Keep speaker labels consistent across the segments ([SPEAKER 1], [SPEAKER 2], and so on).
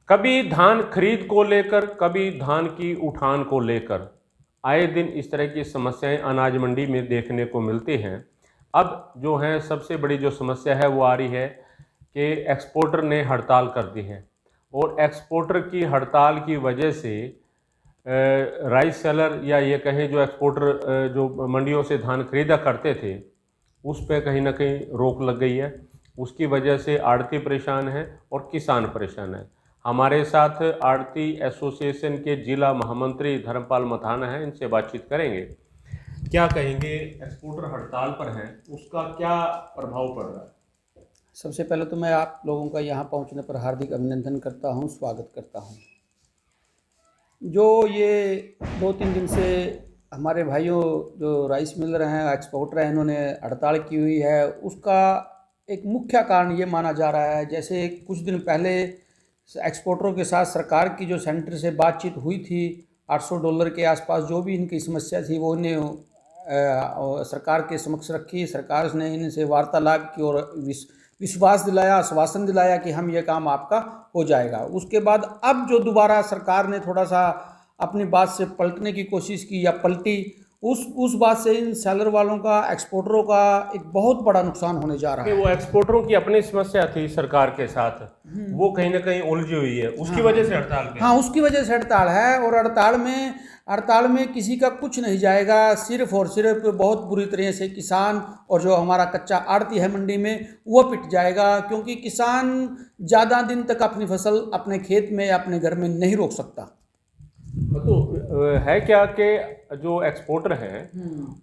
[SPEAKER 1] कभी धान खरीद को लेकर, कभी धान की उठान को लेकर आए दिन इस तरह की समस्याएं अनाज मंडी में देखने को मिलती हैं। अब जो है सबसे बड़ी जो समस्या है वो आ रही है कि एक्सपोर्टर ने हड़ताल कर दी है और एक्सपोर्टर की हड़ताल की वजह से राइस सेलर या ये कहें जो एक्सपोर्टर जो मंडियों से धान खरीदा करते थे उस पर कहीं ना कहीं रोक लग गई है। उसकी वजह से आड़ती परेशान है और किसान परेशान है। हमारे साथ आड़ती एसोसिएशन के जिला महामंत्री धर्मपाल मथाना हैं, इनसे बातचीत करेंगे। क्या कहेंगे, एक्सपोर्टर हड़ताल पर हैं, उसका क्या प्रभाव पड़ रहा है?
[SPEAKER 2] सबसे पहले तो मैं आप लोगों का यहाँ पहुँचने पर हार्दिक अभिनंदन करता हूँ, स्वागत करता हूँ। जो ये 2-3 दिन से हमारे भाइयों जो राइस मिल रहे हैं, एक्सपोर्टर हैं, इन्होंने हड़ताल की हुई है, उसका एक मुख्य कारण ये माना जा रहा है, जैसे कुछ दिन पहले एक्सपोर्टरों के साथ सरकार की जो सेंटर से बातचीत हुई थी, $800 के आसपास जो भी इनकी समस्या थी वो इन्हें सरकार के समक्ष रखी। सरकार ने इनसे वार्तालाप की और विश्वास दिलाया, आश्वासन दिलाया कि हम ये काम आपका हो जाएगा। उसके बाद अब जो दोबारा सरकार ने थोड़ा सा अपनी बात से पलटने की कोशिश की या पलटी, उस बात से इन सेलर वालों का, एक्सपोर्टरों का एक बहुत बड़ा नुकसान होने जा रहा है।
[SPEAKER 1] वो एक्सपोर्टरों की अपनी समस्या थी सरकार के साथ, वो कहीं ना कहीं उलझी हुई है, उसकी वजह से हड़ताल पे।
[SPEAKER 2] हाँ, उसकी वजह से हड़ताल है। और हड़ताल में किसी का कुछ नहीं जाएगा, सिर्फ और सिर्फ बहुत बुरी तरह से किसान और जो हमारा कच्चा आड़ती है मंडी में वो पिट जाएगा, क्योंकि किसान ज़्यादा दिन तक अपनी फसल अपने खेत में या अपने घर में नहीं रोक सकता।
[SPEAKER 1] तो है क्या कि जो एक्सपोर्टर हैं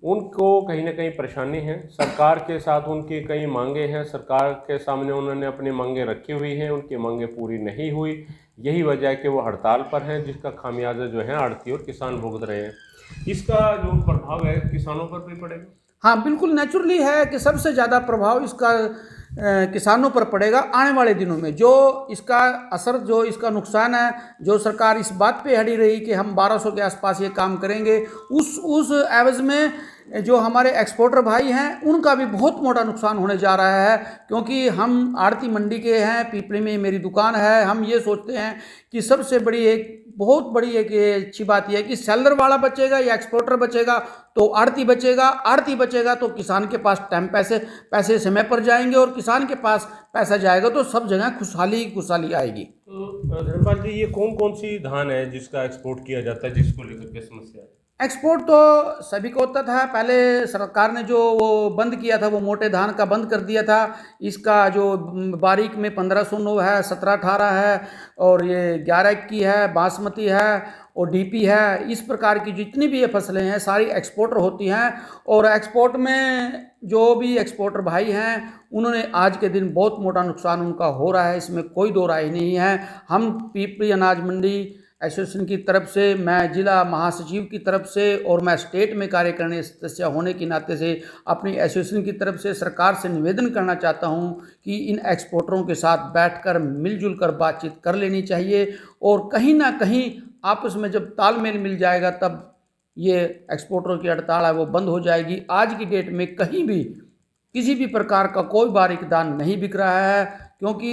[SPEAKER 1] उनको कहीं ना कहीं परेशानी है, सरकार के साथ उनकी कई मांगे हैं, सरकार के सामने उन्होंने अपनी मांगे रखी हुई हैं, उनकी मांगे पूरी नहीं हुई, यही वजह है कि वो हड़ताल पर हैं, जिसका खामियाजा जो है आड़ती और किसान भुगत रहे हैं। इसका जो प्रभाव है किसानों पर भी पड़ेगा?
[SPEAKER 2] हाँ, बिल्कुल नेचुरली है कि सबसे ज़्यादा प्रभाव इसका किसानों पर पड़ेगा आने वाले दिनों में। जो इसका असर, जो इसका नुकसान है, जो सरकार इस बात पे अड़ी रही कि हम 1200 के आसपास ये काम करेंगे, उस एवज में जो हमारे एक्सपोर्टर भाई हैं उनका भी बहुत मोटा नुकसान होने जा रहा है। क्योंकि हम आड़ती मंडी के हैं, पीपली में मेरी दुकान है, हम ये सोचते हैं कि सबसे बड़ी एक बहुत बड़ी एक अच्छी बात यह है कि सेलर वाला बचेगा या एक्सपोर्टर बचेगा तो आड़ती बचेगा, आड़ती बचेगा तो किसान के पास टाइम पैसे समय पर जाएंगे और किसान के पास पैसा जाएगा तो सब जगह खुशहाली आएगी।
[SPEAKER 1] तो धर्मपाल जी, ये कौन कौन सी धान है जिसका एक्सपोर्ट किया जाता है, जिसको लेकर के समस्या है?
[SPEAKER 2] एक्सपोर्ट तो सभी को होता था। पहले सरकार ने जो वो बंद किया था, वो मोटे धान का बंद कर दिया था। इसका जो बारीक में 1509 है, 1718 है और ये 1121 है, बासमती है और डीपी है, इस प्रकार की जितनी भी ये फसलें हैं सारी एक्सपोर्टर होती हैं। और एक्सपोर्ट में जो भी एक्सपोर्टर भाई हैं उन्होंने आज के दिन बहुत मोटा नुकसान उनका हो रहा है, इसमें कोई दो राय नहीं है। हम पीपली अनाज मंडी एसोसिएशन की तरफ से, मैं जिला महासचिव की तरफ से और मैं स्टेट में कार्य करने सदस्य होने के नाते से अपनी एसोसिएशन की तरफ से सरकार से निवेदन करना चाहता हूं कि इन एक्सपोर्टरों के साथ बैठकर मिलजुल कर बातचीत कर लेनी चाहिए और कहीं ना कहीं आपस में जब तालमेल मिल जाएगा तब ये एक्सपोर्टरों की हड़ताल है वो बंद हो जाएगी। आज की डेट में कहीं भी किसी भी प्रकार का कोई बारीक दान नहीं बिक रहा है, क्योंकि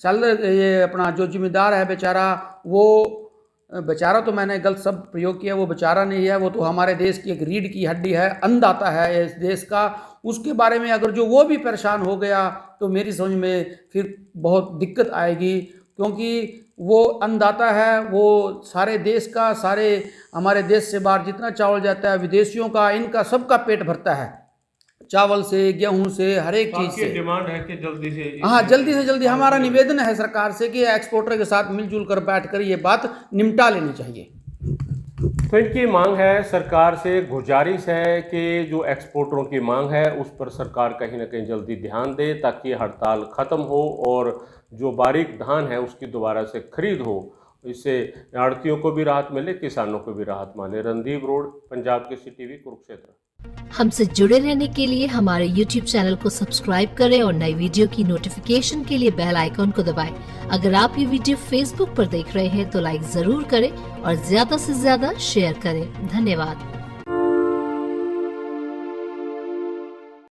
[SPEAKER 2] ये अपना जो जिम्मेदार है बेचारा तो मैंने गलत शब्द प्रयोग किया, वो बेचारा नहीं है, वो तो हमारे देश की एक रीढ़ की हड्डी है, अन्नदाता है इस देश का। उसके बारे में अगर जो वो भी परेशान हो गया तो मेरी समझ में फिर बहुत दिक्कत आएगी, क्योंकि वो अन्नदाता है, वो सारे देश का, सारे हमारे देश से बाहर जितना चावल जाता है विदेशियों का, इनका सबका पेट भरता है, चावल से, गेहूं से, हर एक चीज से।
[SPEAKER 1] डिमांड है कि जल्दी से
[SPEAKER 2] जल्दी हमारा निवेदन है सरकार से कि एक्सपोर्टर के साथ मिलजुल कर बैठकर ये बात निपटा लेनी चाहिए।
[SPEAKER 1] तो इनकी मांग है, सरकार से गुजारिश है कि जो एक्सपोर्टरों की मांग है उस पर सरकार कहीं ना कहीं जल्दी ध्यान दे ताकि हड़ताल खत्म हो और जो बारीक धान है उसकी दोबारा से खरीद हो। इससे आड़तियों को भी राहत मिले, किसानों को भी राहत मिले। Randeep road, Punjab Kesari TV, Kurukshetra.
[SPEAKER 3] हमसे जुड़े रहने के लिए हमारे YouTube चैनल को सब्सक्राइब करें और नई वीडियो की नोटिफिकेशन के लिए बेल आइकॉन को दबाएं। अगर आप ये वीडियो Facebook पर देख रहे हैं तो लाइक जरूर करें और ज्यादा से ज्यादा शेयर करें। धन्यवाद।